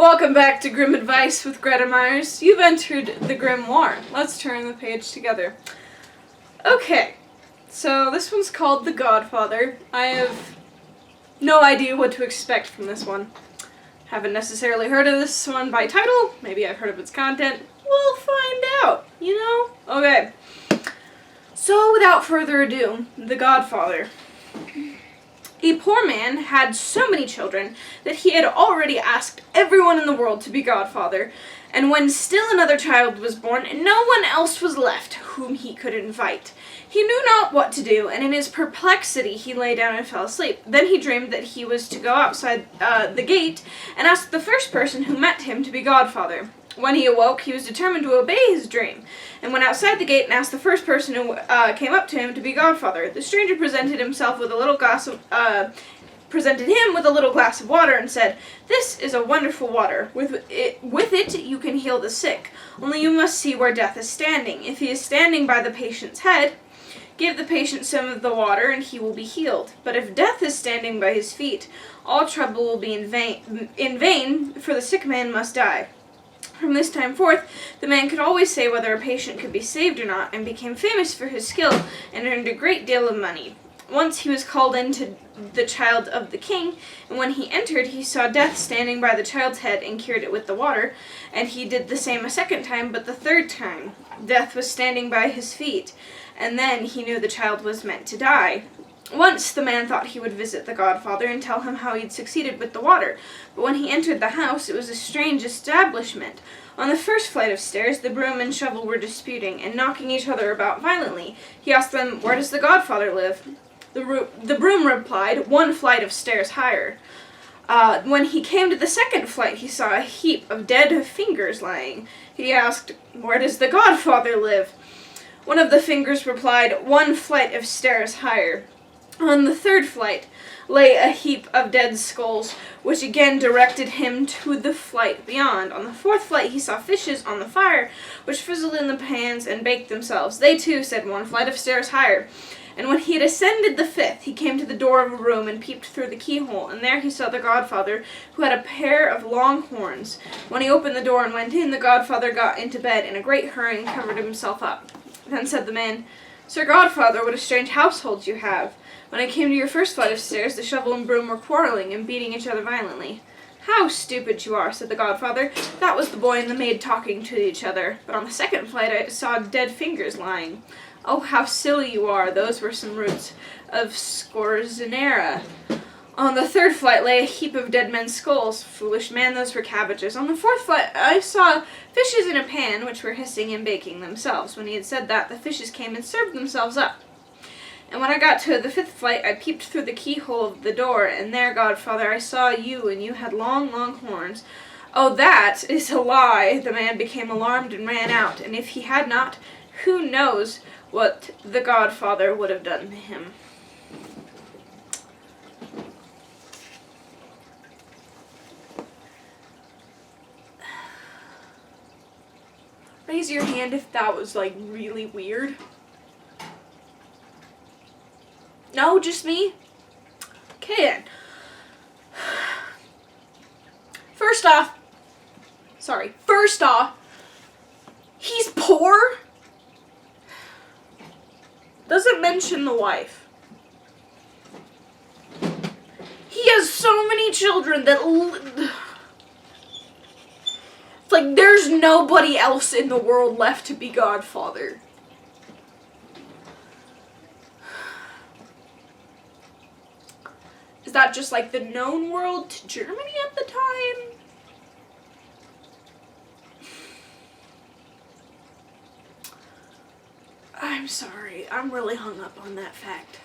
Welcome back to Grim Advice with Gretta Myers. You've entered the grimoire. Let's turn the page together. Okay, so this one's called The Godfather. I have no idea what to expect from this one. Haven't necessarily heard of this one by title. Maybe I've heard of its content. We'll find out, you know? Okay. So without further ado, The Godfather. A poor man had so many children that he had already asked everyone in the world to be godfather, and when still another child was born, no one else was left whom he could invite. He knew not what to do, and in his perplexity he lay down and fell asleep. Then he dreamed that he was to go outside the gate and ask the first person who met him to be godfather. When he awoke, he was determined to obey his dream, and went outside the gate and asked the first person who came up to him to be godfather. The stranger presented him with a little glass of water and said, "This is a wonderful water. With it you can heal the sick. Only you must see where death is standing. If he is standing by the patient's head, give the patient some of the water and he will be healed. But if death is standing by his feet, all trouble will be in vain, for the sick man must die." From this time forth, the man could always say whether a patient could be saved or not, and became famous for his skill, and earned a great deal of money. Once he was called in to the child of the king, and when he entered, he saw death standing by the child's head, and cured it with the water, and he did the same a second time, but the third time death was standing by his feet, and then he knew the child was meant to die. Once the man thought he would visit the godfather and tell him how he had succeeded with the water, but when he entered the house, it was a strange establishment. On the first flight of stairs, the broom and shovel were disputing, and knocking each other about violently. He asked them, "Where does the godfather live?" The broom replied, "1 flight of stairs higher." When he came to the second flight, he saw a heap of dead fingers lying. He asked, "Where does the godfather live?" One of the fingers replied, "1 flight of stairs higher." On the third flight lay a heap of dead skulls, which again directed him to the flight beyond. On the fourth flight he saw fishes on the fire, which frizzled in the pans and baked themselves. They too said 1 flight of stairs higher. And when he had ascended the fifth, he came to the door of a room and peeped through the keyhole, and there he saw the godfather, who had a pair of long horns. When he opened the door and went in, the godfather got into bed in a great hurry and covered himself up. Then said the man, "Sir Godfather, what a strange household you have. When I came to your first flight of stairs, the shovel and broom were quarreling and beating each other violently." "How stupid you are," said the godfather. "That was the boy and the maid talking to each other. But on the second flight I saw dead fingers lying." "Oh, how silly you are. Those were some roots of scorzonera." On the third flight lay a heap of dead men's skulls. "Foolish man, those were cabbages." On the fourth flight I saw fishes in a pan, which were hissing and baking themselves. When he had said that, the fishes came and served themselves up. And when I got to the fifth flight, I peeped through the keyhole of the door, and there, godfather, I saw you, and you had long, long horns. "Oh, that is a lie." The man became alarmed and ran out, and if he had not, who knows what the godfather would have done to him. Raise your hand if that was, really weird. No, just me? Okay, then. First off, he's poor. Doesn't mention the wife. He has so many children that it's like there's nobody else in the world left to be godfather. Is that just the known world to Germany at the time? I'm sorry, I'm really hung up on that fact.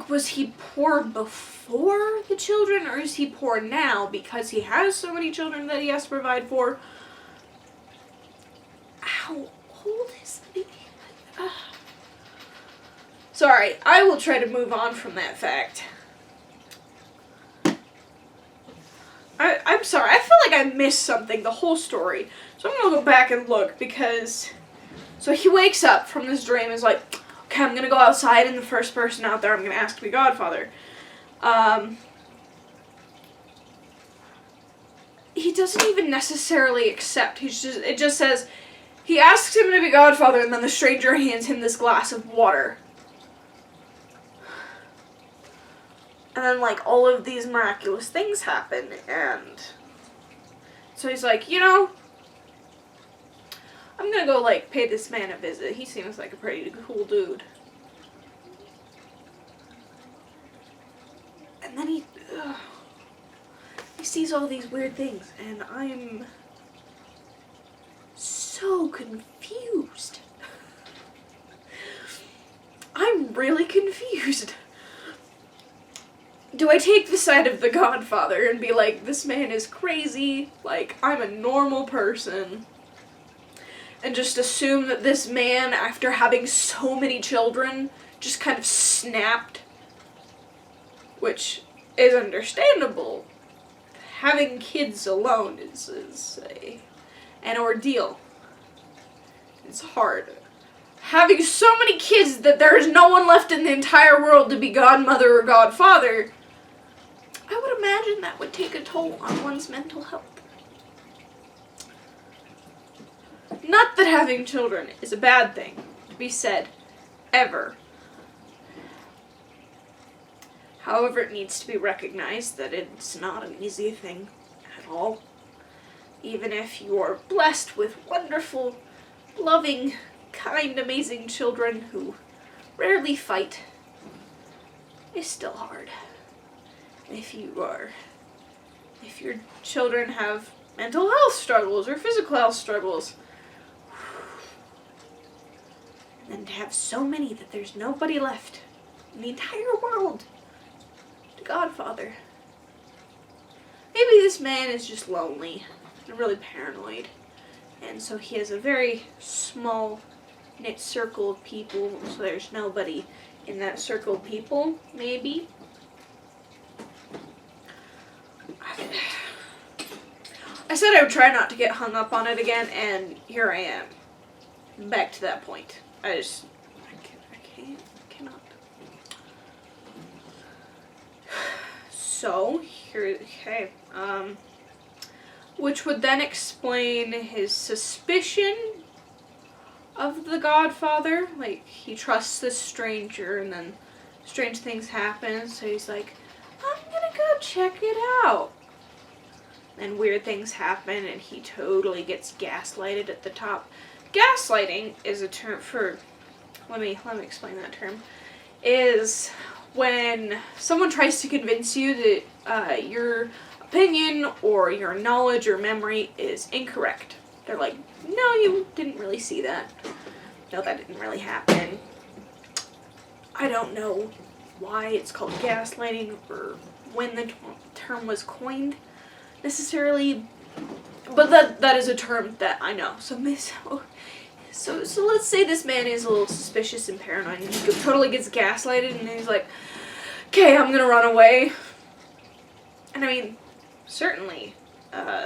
Was he poor before the children, or is he poor now because he has so many children that he has to provide for? How old is he? Sorry, I will try to move on from that fact. I'm sorry, I feel like I missed something the whole story. So I'm going to go back and look because... So he wakes up from this dream and is like, okay, I'm going to go outside and the first person out there I'm going to ask to be godfather. He he doesn't even necessarily accept. It just says, he asks him to be Godfather, and then the stranger hands him this glass of water. And then, like, all of these miraculous things happen, and so he's like, you know, I'm gonna go, like, pay this man a visit. He seems like a pretty cool dude. And then he sees all these weird things, and I'm so confused. I'm really confused. Do I take the side of the Godfather and be like, this man is crazy, like, I'm a normal person, and just assume that this man, after having so many children, just kind of snapped? Which is understandable. Having kids alone is an ordeal. It's hard. Having so many kids that there is no one left in the entire world to be godmother or godfather, I would imagine that would take a toll on one's mental health. Not that having children is a bad thing to be said, ever. However, it needs to be recognized that it's not an easy thing at all. Even if you are blessed with wonderful, loving, kind, amazing children who rarely fight, it's still hard. If your children have mental health struggles or physical health struggles, and then to have so many that there's nobody left in the entire world to Godfather. Maybe this man is just lonely and really paranoid, and so he has a very small knit circle of people, so there's nobody in that circle of people, maybe. I said I would try not to get hung up on it again, and here I am. Back to that point. I cannot. So, here, okay, which would then explain his suspicion of the Godfather. Like, he trusts this stranger, and then strange things happen, so he's like, I'm gonna go check it out. And weird things happen, and he totally gets gaslighted at the top. Gaslighting is a term for, let me explain that term, is when someone tries to convince you that your opinion or your knowledge or memory is incorrect. They're like, no, you didn't really see that. No, that didn't really happen. I don't know why it's called gaslighting or when the term was coined necessarily, but that is a term that I know. So let's say this man is a little suspicious and paranoid, and he totally gets gaslighted, and he's like, okay, I'm gonna run away. And I mean, certainly,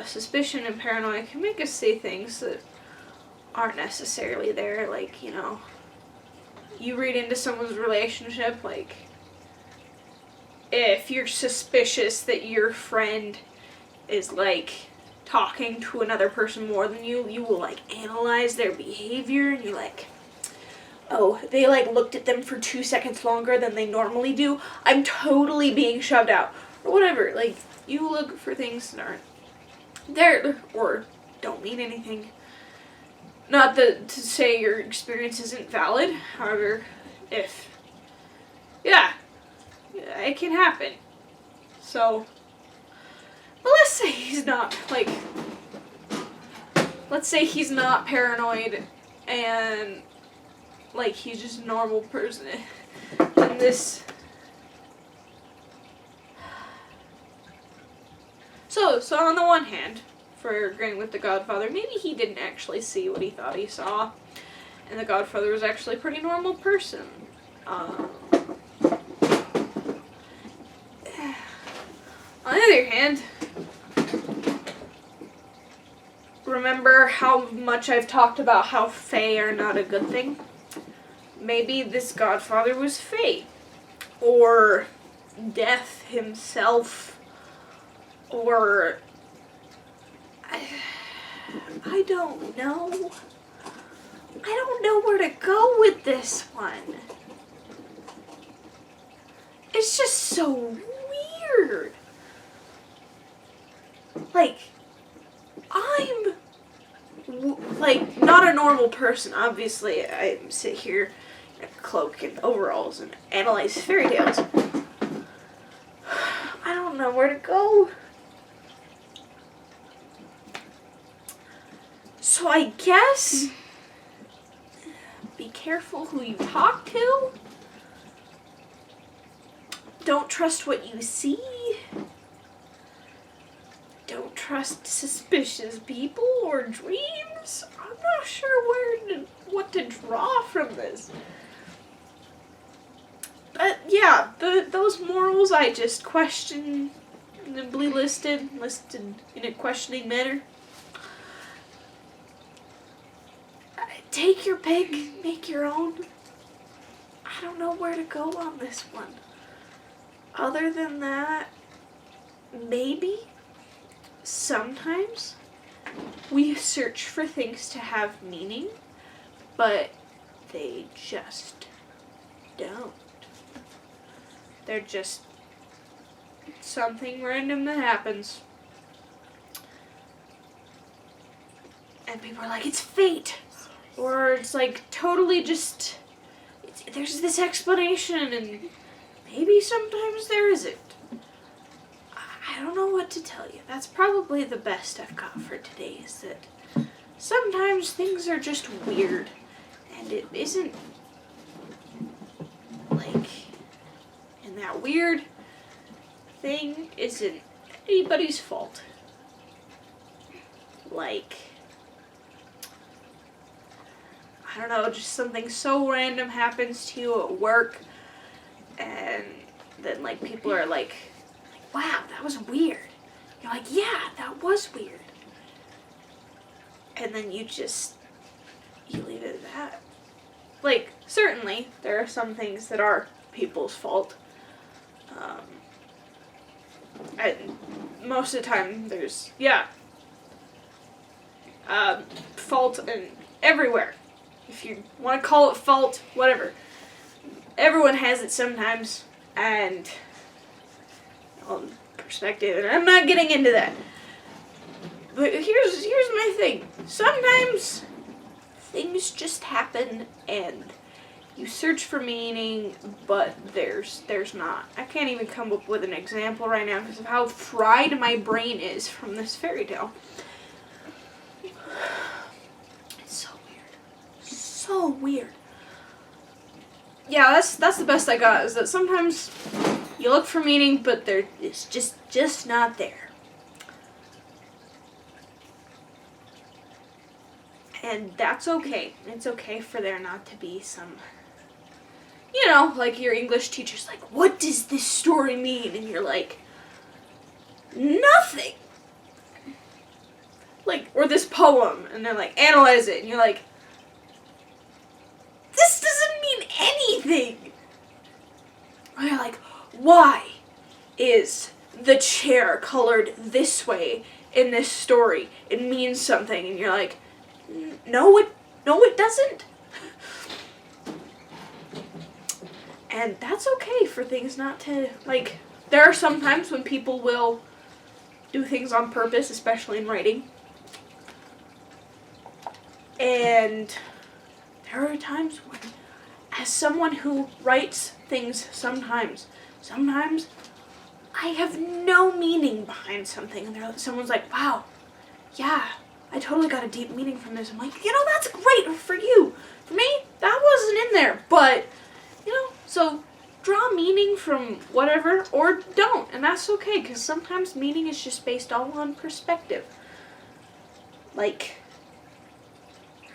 suspicion and paranoia can make us say things that aren't necessarily there. Like, you know, you read into someone's relationship, like, if you're suspicious that your friend is, like, talking to another person more than you will, like, analyze their behavior, and you're like, oh, they, like, looked at them for 2 seconds longer than they normally do. I'm totally being shoved out. Or whatever. Like, you look for things that aren't there, or don't mean anything. Not that to say your experience isn't valid, however, it can happen. So, but let's say he's not, like, let's say he's not paranoid, and, like, he's just a normal person, and this, so on the one hand, for agreeing with the Godfather, maybe he didn't actually see what he thought he saw, and the Godfather was actually a pretty normal person. On the other hand, remember how much I've talked about how fae are not a good thing? Maybe this Godfather was fae, or death himself, or I don't know. I don't know where to go with this one. It's just so weird. Like, I'm, like, not a normal person. Obviously, I sit here in a cloak and overalls and analyze fairy tales. I don't know where to go. So I guess be careful who you talk to. Don't trust what you see. Don't trust suspicious people or dreams. I'm not sure what to draw from this. But yeah, those morals I just questionably listed in a questioning manner. Take your pick, make your own. I don't know where to go on this one. Other than that, maybe sometimes we search for things to have meaning, but they just don't. They're just something random that happens. And people are like, it's fate. Or it's like totally just, there's this explanation and maybe sometimes there isn't. I don't know what to tell you. That's probably the best I've got for today, is that sometimes things are just weird and it isn't like, and that weird thing isn't anybody's fault. Like, I don't know, just something so random happens to you at work, and then, like, people are like, wow, that was weird. You're like, yeah, that was weird. And then you leave it at that. Like, certainly, there are some things that are people's fault. And most of the time, there's, fault in everywhere. If you want to call it fault, whatever. Everyone has it sometimes, and perspective, and I'm not getting into that. But here's my thing. Sometimes things just happen, and you search for meaning, but there's not. I can't even come up with an example right now because of how fried my brain is from this fairy tale. So weird. Yeah, that's the best I got, is that sometimes you look for meaning, but it's just not there. And that's okay. It's okay for there not to be some, like your English teacher's like, what does this story mean? And you're like, nothing. Like, or this poem, and they're like, analyze it, and you're like, this doesn't mean anything. Or you're like, why is the chair colored this way in this story? It means something. And you're like, no, it doesn't. And that's okay for things not to, like, there are some times when people will do things on purpose, especially in writing. And there are times when, as someone who writes things sometimes I have no meaning behind something. And someone's like, wow, yeah, I totally got a deep meaning from this. I'm like, that's great for you. For me, that wasn't in there. But, so draw meaning from whatever or don't. And that's okay, because sometimes meaning is just based all on perspective. Like,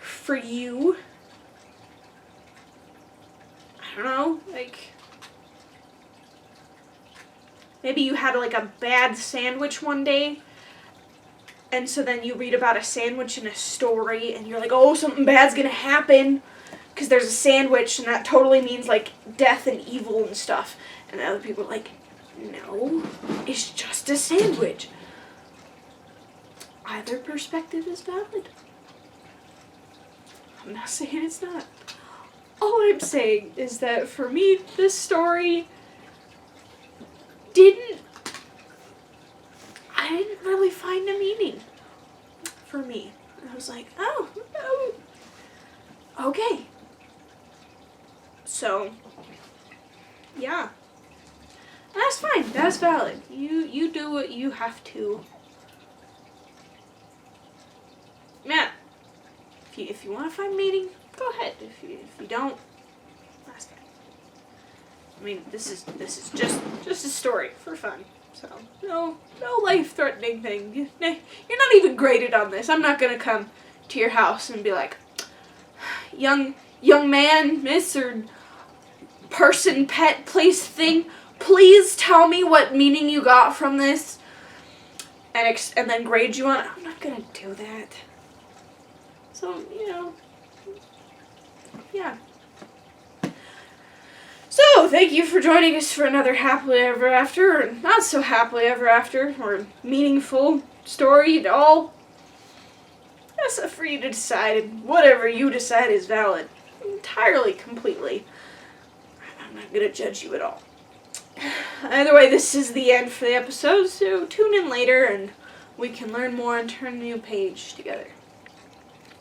for you, I don't know, like, maybe you had like a bad sandwich one day, and so then you read about a sandwich in a story, and you're like, oh, something bad's gonna happen, because there's a sandwich, and that totally means like death and evil and stuff. And other people are like, no, it's just a sandwich. Either perspective is valid. I'm not saying it's not. All I'm saying is that for me, this story I didn't really find a meaning for me. I was like, oh, okay. So, yeah. That's fine. That's valid. You do what you have to. Yeah. If you want to find meaning, go ahead. If you don't, that's fine. I mean, this is just a story for fun. So no life-threatening thing. You're not even graded on this. I'm not gonna come to your house and be like, young man, miss, or person, pet, place, thing, please tell me what meaning you got from this, and then grade you on it. I'm not gonna do that. So, yeah. So, thank you for joining us for another happily ever after, or not so happily ever after, or meaningful story at all. That's up for you to decide, and whatever you decide is valid. Entirely, completely. I'm not gonna judge you at all. Either way, this is the end for the episode, so tune in later and we can learn more and turn a new page together.